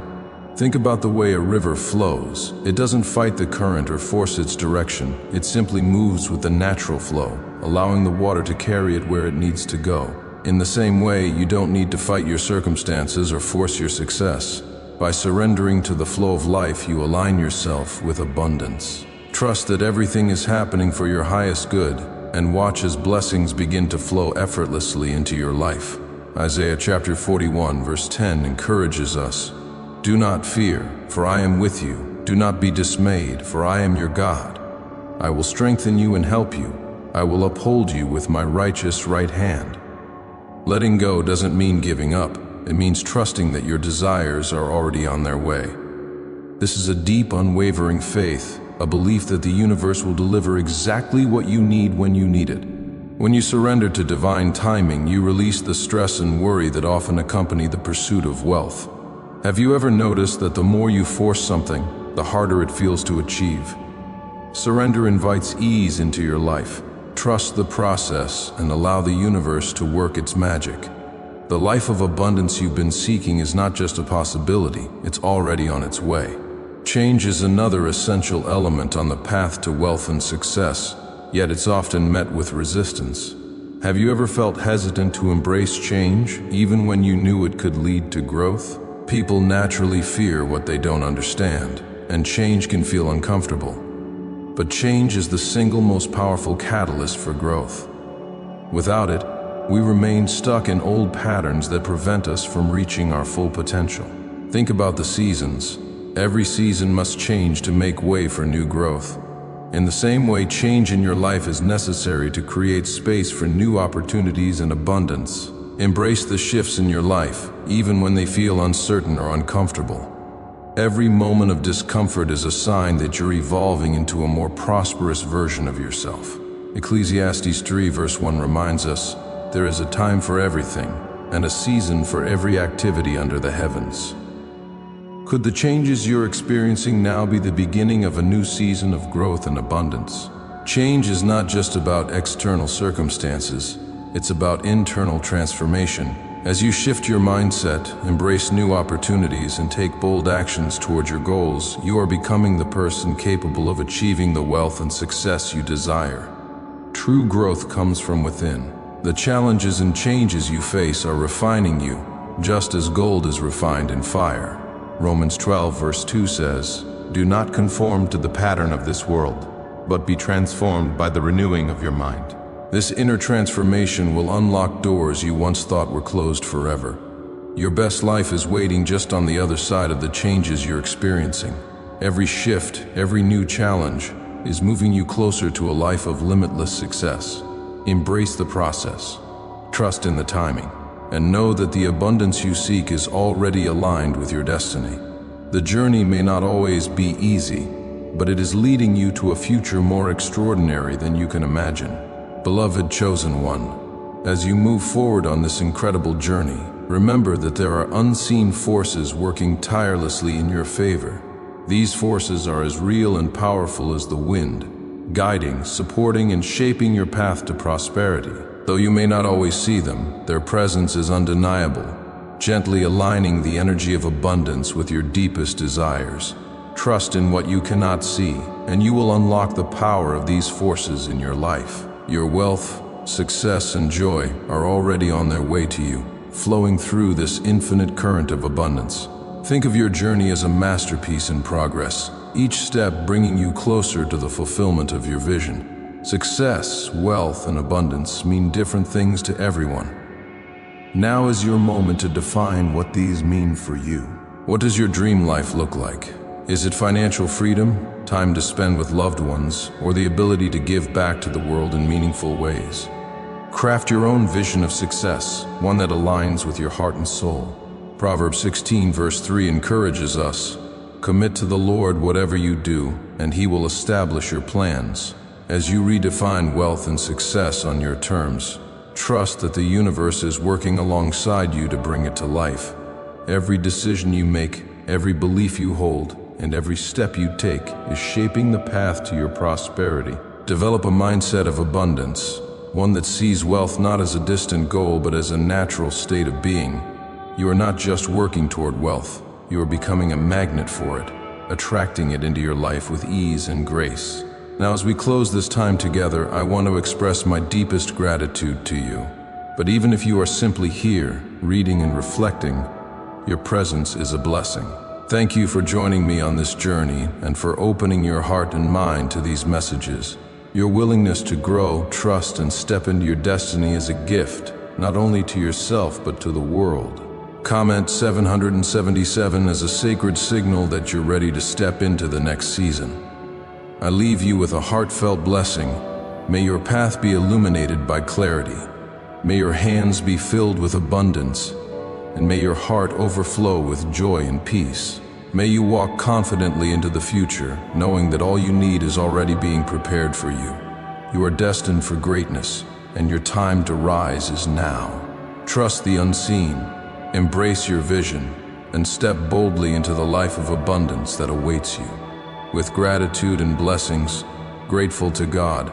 Think about the way a river flows. It doesn't fight the current or force its direction. It simply moves with the natural flow, allowing the water to carry it where it needs to go. In the same way, you don't need to fight your circumstances or force your success. By surrendering to the flow of life, you align yourself with abundance. Trust that everything is happening for your highest good, and watch as blessings begin to flow effortlessly into your life. Isaiah chapter 41 verse 10 encourages us, "Do not fear, for I am with you. Do not be dismayed, for I am your God. I will strengthen you and help you. I will uphold you with my righteous right hand." Letting go doesn't mean giving up. It means trusting that your desires are already on their way. This is a deep, unwavering faith, a belief that the universe will deliver exactly what you need when you need it. When you surrender to divine timing, you release the stress and worry that often accompany the pursuit of wealth. Have you ever noticed that the more you force something, the harder it feels to achieve? Surrender invites ease into your life. Trust the process and allow the universe to work its magic. The life of abundance you've been seeking is not just a possibility, it's already on its way. Change is another essential element on the path to wealth and success, yet it's often met with resistance. Have you ever felt hesitant to embrace change, even when you knew it could lead to growth? People naturally fear what they don't understand, and change can feel uncomfortable. But change is the single most powerful catalyst for growth. Without it, we remain stuck in old patterns that prevent us from reaching our full potential. Think about the seasons. Every season must change to make way for new growth. In the same way, change in your life is necessary to create space for new opportunities and abundance. Embrace the shifts in your life, even when they feel uncertain or uncomfortable. Every moment of discomfort is a sign that you're evolving into a more prosperous version of yourself. Ecclesiastes 3 verse 1 reminds us, "There is a time for everything, and a season for every activity under the heavens." Could the changes you're experiencing now be the beginning of a new season of growth and abundance? Change is not just about external circumstances, it's about internal transformation. As you shift your mindset, embrace new opportunities, and take bold actions toward your goals, you are becoming the person capable of achieving the wealth and success you desire. True growth comes from within. The challenges and changes you face are refining you, just as gold is refined in fire. Romans 12 verse 2 says, "Do not conform to the pattern of this world, but be transformed by the renewing of your mind." This inner transformation will unlock doors you once thought were closed forever. Your best life is waiting just on the other side of the changes you're experiencing. Every shift, every new challenge, is moving you closer to a life of limitless success. Embrace the process, trust in the timing, and know that the abundance you seek is already aligned with your destiny. The journey may not always be easy, but it is leading you to a future more extraordinary than you can imagine. Beloved chosen one, as you move forward on this incredible journey, remember that there are unseen forces working tirelessly in your favor. These forces are as real and powerful as the wind, guiding, supporting, and shaping your path to prosperity. Though you may not always see them, their presence is undeniable, gently aligning the energy of abundance with your deepest desires. Trust in what you cannot see, and you will unlock the power of these forces in your life. Your wealth, success, and joy are already on their way to you, flowing through this infinite current of abundance. Think of your journey as a masterpiece in progress, each step bringing you closer to the fulfillment of your vision. Success, wealth, and abundance mean different things to everyone. Now is your moment to define what these mean for you. What does your dream life look like? Is it financial freedom, time to spend with loved ones, or the ability to give back to the world in meaningful ways? Craft your own vision of success, one that aligns with your heart and soul. Proverbs 16 verse 3 encourages us, "Commit to the Lord whatever you do, and He will establish your plans." As you redefine wealth and success on your terms, trust that the universe is working alongside you to bring it to life. Every decision you make, every belief you hold, and every step you take is shaping the path to your prosperity. Develop a mindset of abundance, one that sees wealth not as a distant goal but as a natural state of being. You are not just working toward wealth, you are becoming a magnet for it, attracting it into your life with ease and grace. Now, as we close this time together, I want to express my deepest gratitude to you. But even if you are simply here, reading and reflecting, your presence is a blessing. Thank you for joining me on this journey and for opening your heart and mind to these messages. Your willingness to grow, trust, and step into your destiny is a gift, not only to yourself but to the world. Comment 777 as a sacred signal that you're ready to step into the next season. I leave you with a heartfelt blessing. May your path be illuminated by clarity. May your hands be filled with abundance, and may your heart overflow with joy and peace. May you walk confidently into the future, knowing that all you need is already being prepared for you. You are destined for greatness, and your time to rise is now. Trust the unseen, embrace your vision, and step boldly into the life of abundance that awaits you. With gratitude and blessings, grateful to God,